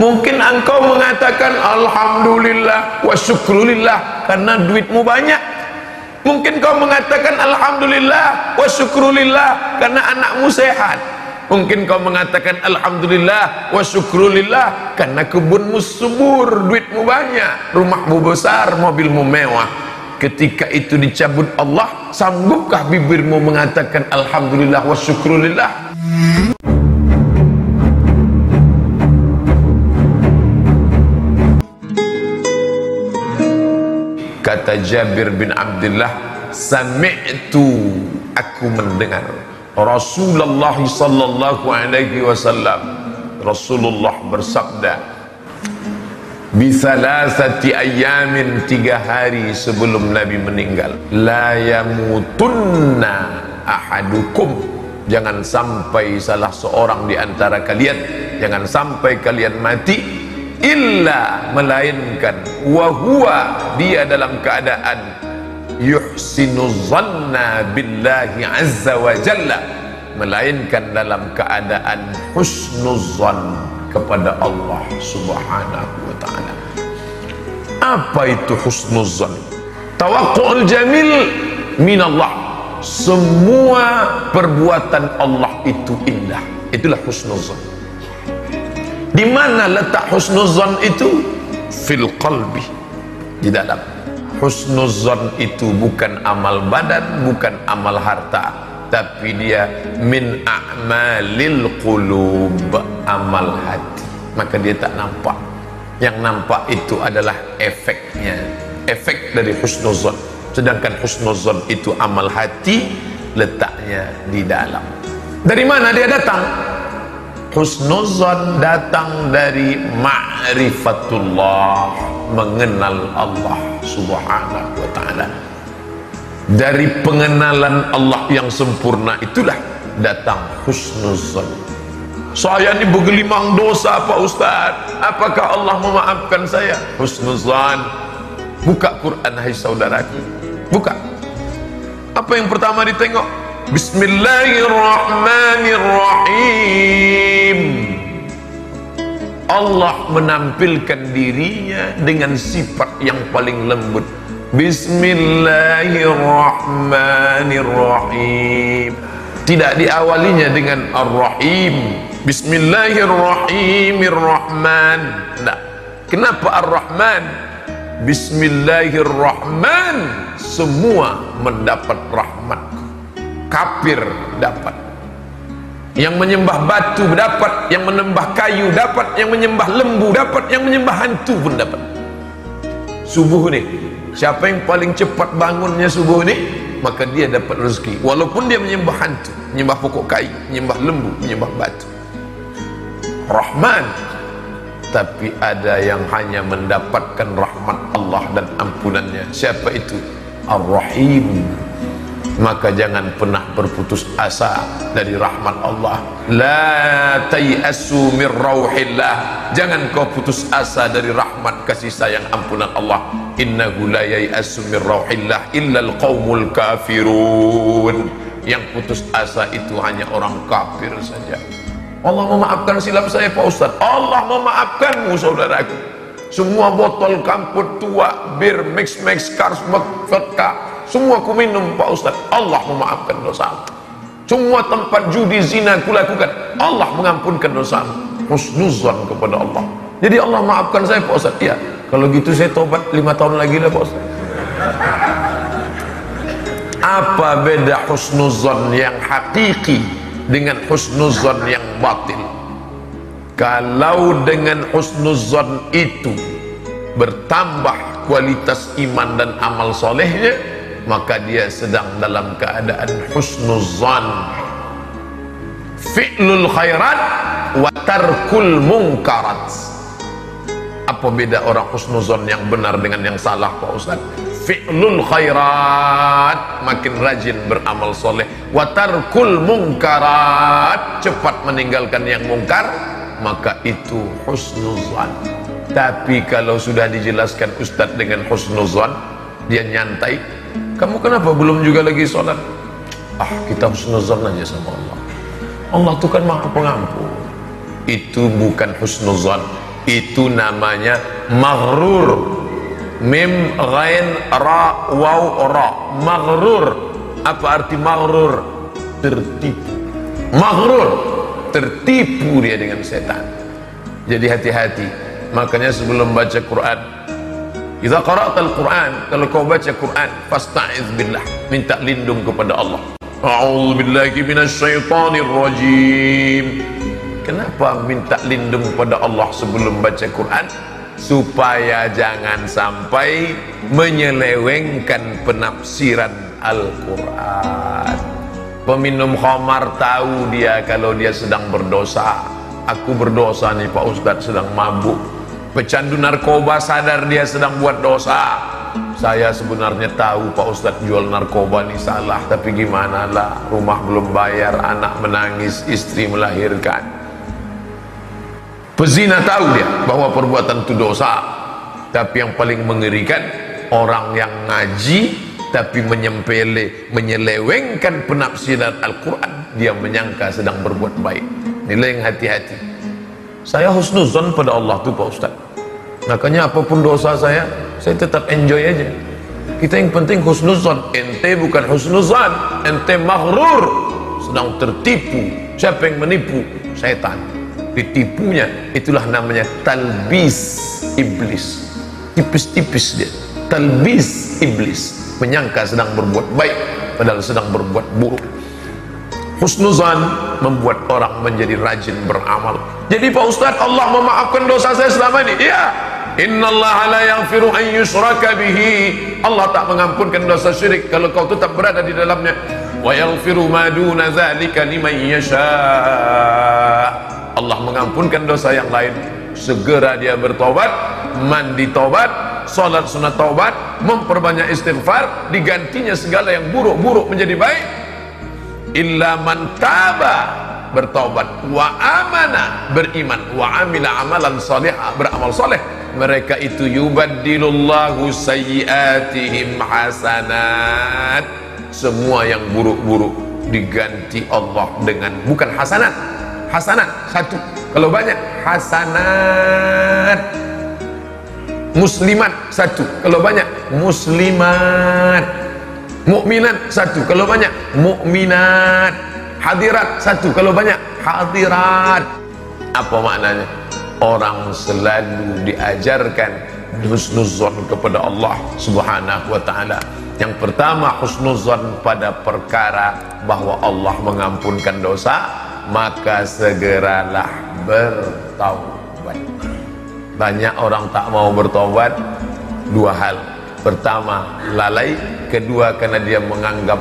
Mungkin engkau mengatakan alhamdulillah wa syukrulillah karena duitmu banyak. Mungkin kau mengatakan alhamdulillah wa syukrulillah karena anakmu sehat. Mungkin kau mengatakan alhamdulillah wa syukrulillah karena kebunmu subur, duitmu banyak, rumahmu besar, mobilmu mewah. Ketika itu dicabut Allah, sanggupkah bibirmu mengatakan alhamdulillah wa syukrulillah? Kata Jabir bin Abdullah, sami'tu, aku mendengar Rasulullah sallallahu alaihi wasallam, Rasulullah bersabda, bi thalathati ayamin, 3 hari sebelum Nabi meninggal, la yamutunna ahadukum, jangan sampai salah seorang di antara kalian, jangan sampai kalian mati, illa, melainkan, wahuwa, dia dalam keadaan yuhsinu zanna billahi azza wa jalla, melainkan dalam keadaan husnuzan kepada Allah subhanahu wa ta'ala. Apa itu husnuzan? Tawakku'ul jamil minallah, semua perbuatan Allah itu indah, itulah husnuzan. Di mana letak husnuzan itu? Fil qalbi, di dalam. Husnuzan itu bukan amal badan, bukan amal harta, tapi dia min a'malil qulub, amal hati. Maka dia tak nampak. Yang nampak itu adalah efeknya, efek dari husnuzan. Sedangkan husnuzan itu amal hati, letaknya di dalam. Dari mana dia datang? Husnuzan datang dari ma'rifatullah, mengenal Allah subhanahu wa ta'ala. Dari pengenalan Allah yang sempurna itulah datang husnuzan. Saya ini bergelimang dosa Pak Ustaz, apakah Allah memaafkan saya? Husnuzan. Buka Quran hai saudaraku, buka. Apa yang pertama ditengok? Bismillahirrahmanirrahim. Allah menampilkan dirinya dengan sifat yang paling lembut. Bismillahirrahmanirrahim. Tidak diawalinya dengan Ar-Rahim. Bismillahirrahmanirrahman. Nah, kenapa Ar-Rahman? Bismillahirrahman, semua mendapat rahmatku. Kafir dapat, yang menyembah batu dapat, yang menyembah kayu dapat, yang menyembah lembu dapat, yang menyembah hantu pun dapat. Subuh nih, siapa yang paling cepat bangunnya subuh nih, maka dia dapat rezeki, walaupun dia menyembah hantu, menyembah pokok kayu, menyembah lembu, menyembah batu. Rahman. Tapi ada yang hanya mendapatkan rahmat Allah dan ampunannya. Siapa itu? Ar-Rahim. Maka jangan pernah berputus asa dari rahmat Allah. La tayasu min rauhillah, jangan kau putus asa dari rahmat kasih sayang ampunan Allah. Innahu la yayasu min rauhillah illal qaumul kafirun. Yang putus asa itu hanya orang kafir saja. Allah memaafkan silap saya Pak Ustaz, Allah memaafkanmu saudaraku. Semua botol kamput tua, bir, mix, Carlsberg, vodka, semua ku minum Pak Ustaz, Allah memaafkan dosamu. Semua tempat judi, zina ku lakukan, Allah mengampunkan dosamu. Husnuzan kepada Allah. Jadi Allah maafkan saya Pak Ustaz. Ya, kalau gitu saya tobat 5 tahun lagi lah Pak Ustaz. Apa beda husnuzan yang hakiki dengan husnuzan yang batil? Kalau dengan husnuzan itu bertambah kualitas iman dan amal solehnya, maka dia sedang dalam keadaan husnuzan. Fi'lul khairat wa tarkul munkarat. Apa beda orang husnuzan yang benar dengan yang salah Pak Ustaz? Fi'lul khairat, makin rajin beramal soleh. Wa tarkul munkarat, cepat meninggalkan yang mungkar, maka itu husnuzan. Tapi kalau sudah dijelaskan Ustaz dengan husnuzan, dia nyantai, kamu kenapa belum juga lagi sholat? Ah, kita husnuzan aja sama Allah. Allah itu kan maha pengampun. Itu bukan husnuzan, itu namanya maghrur. Mim ghain ra waw ra, maghrur. Apa arti maghrur? Tertipu. Maghrur, tertipu dia dengan setan. Jadi hati-hati. Makanya sebelum baca Quran, idza qara'tal Quran, kalau kau baca Quran, fasta'iz billah, minta lindung kepada Allah. A'udzu billahi minasyaitonir rajim. Kenapa minta lindung kepada Allah sebelum baca Quran? Supaya jangan sampai menyelewengkan penafsiran Al-Quran. Peminum khamar tahu dia kalau dia sedang berdosa. Aku berdosa nih Pak Ustadz, sedang mabuk. Pecandu narkoba sadar dia sedang buat dosa. Saya sebenarnya tahu Pak Ustadz jual narkoba nih salah, tapi gimana lah, rumah belum bayar, anak menangis, istri melahirkan. Pezina tahu dia bahwa perbuatan itu dosa, tapi yang paling mengerikan orang yang ngaji tapi menyelewengkan penafsiran Al-Quran, dia menyangka sedang berbuat baik. Nilai yang hati-hati. Saya husnuzon pada Allah tuh Pak Ustaz. Makanya apapun dosa saya tetap enjoy aja. Kita yang penting husnuzon. Ente bukan husnuzon, ente maghrur, sedang tertipu. Siapa yang menipu? Setan. Ditipunya, itulah namanya talbis iblis. Tipis-tipis dia, talbis iblis, menyangka sedang berbuat baik padahal sedang berbuat buruk. Husnuzan membuat orang menjadi rajin beramal. Jadi Pak Ustadz, Allah memaafkan dosa saya selama ini? Iya. Innallaha la yaghfiru an yushraka bihi. Allah tak mengampunkan dosa syirik kalau kau tetap berada di dalamnya. Wa yaghfiru ma duna dzalika liman yasha. Allah mengampunkan dosa yang lain. Segera dia bertobat, mandi tobat, salat sunat taubat, memperbanyak istighfar, digantinya segala yang buruk-buruk menjadi baik. Illa man taba, bertobat, wa amana, beriman, wa amila amalan salihah, beramal soleh. Mereka itu yubaddilullahu sayyiatihim hasanat. Semua yang buruk-buruk diganti Allah dengan, bukan hasanat, hasanat satu, kalau banyak hasanat. Muslimat satu, kalau banyak muslimat. Mukminat satu, kalau banyak mukminat. Hadirat satu, kalau banyak hadirat. Apa maknanya? Orang selalu diajarkan husnuzon kepada Allah Subhanahu wa ta'ala. Yang pertama, husnuzon pada perkara bahwa Allah mengampunkan dosa, maka segeralah bertaubat. Banyak orang tak mau bertobat, dua hal. Pertama, lalai. Kedua, karena dia menganggap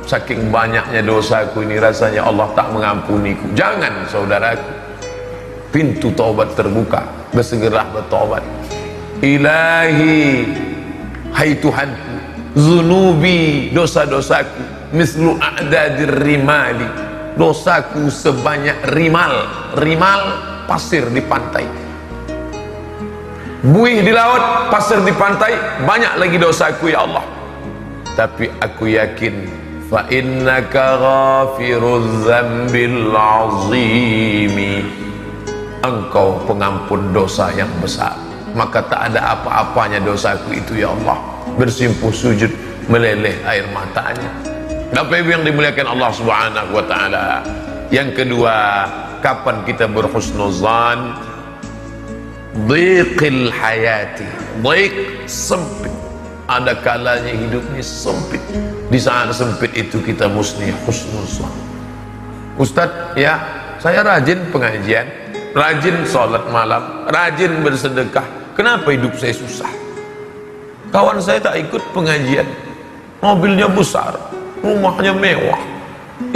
saking banyaknya dosaku ini rasanya Allah tak mengampuniku. Jangan saudaraku, pintu taubat terbuka, bersegeralah bertobat. Ilahi, hai Tuhanku, zunubi, dosa-dosaku, mislu a'dadir rimali, dosaku sebanyak rimal. Rimal pasir di pantai, buih di laut, pasir di pantai, banyak lagi dosaku ya Allah. Tapi aku yakin, fa innaka ghafiruz dzambil azimi, engkau pengampun dosa yang besar, maka tak ada apa-apanya dosaku itu ya Allah. Bersimpuh sujud, meleleh air matanya. Bapak Ibu yang dimuliakan Allah Subhanahu wa ta'ala. Yang kedua, kapan kita berhusnuzan? Dhiqil hayati, dhiq, sempit. Ada kalanya hidup ini sempit. Di saat sempit itu kita mesti husnuzan. Ustadz, ya saya rajin pengajian, rajin sholat malam, rajin bersedekah. Kenapa hidup saya susah? Kawan saya tak ikut pengajian, mobilnya besar, rumahnya mewah,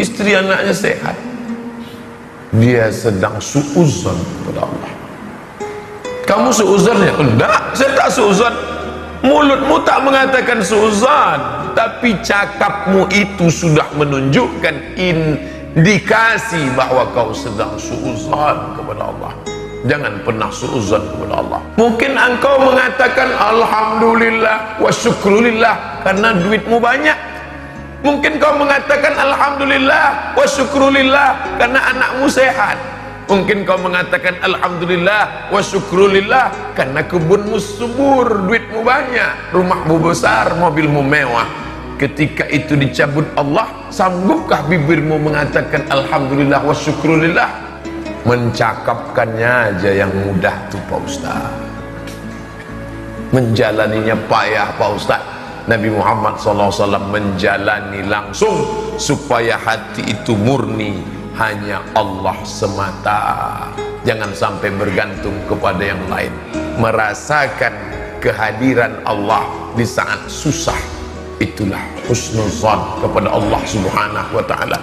istri anaknya sehat. Dia sedang suuzon kepada Allah. Kamu suuzonnya? Enggak, saya tak suuzon. Mulutmu tak mengatakan suuzon, tapi cakapmu itu sudah menunjukkan indikasi bahwa kau sedang suuzon kepada Allah. Jangan pernah suuzon kepada Allah. Mungkin engkau mengatakan alhamdulillah wa syukrulillah karena duitmu banyak. Mungkin kau mengatakan alhamdulillah wa syukrulillah karena anakmu sehat. Mungkin kau mengatakan alhamdulillah wa syukrulillah karena kebunmu subur, duitmu banyak, rumahmu besar, mobilmu mewah. Ketika itu dicabut Allah, sanggupkah bibirmu mengatakan alhamdulillah wa syukrulillah? Mencakapkannya aja yang mudah tuh Pak Ustaz, menjalaninya payah Pak Ustaz. Nabi Muhammad SAW menjalani langsung supaya hati itu murni hanya Allah semata. Jangan sampai bergantung kepada yang lain. Merasakan kehadiran Allah di saat susah, itulah husnuzan kepada Allah Subhanahu wa ta'ala.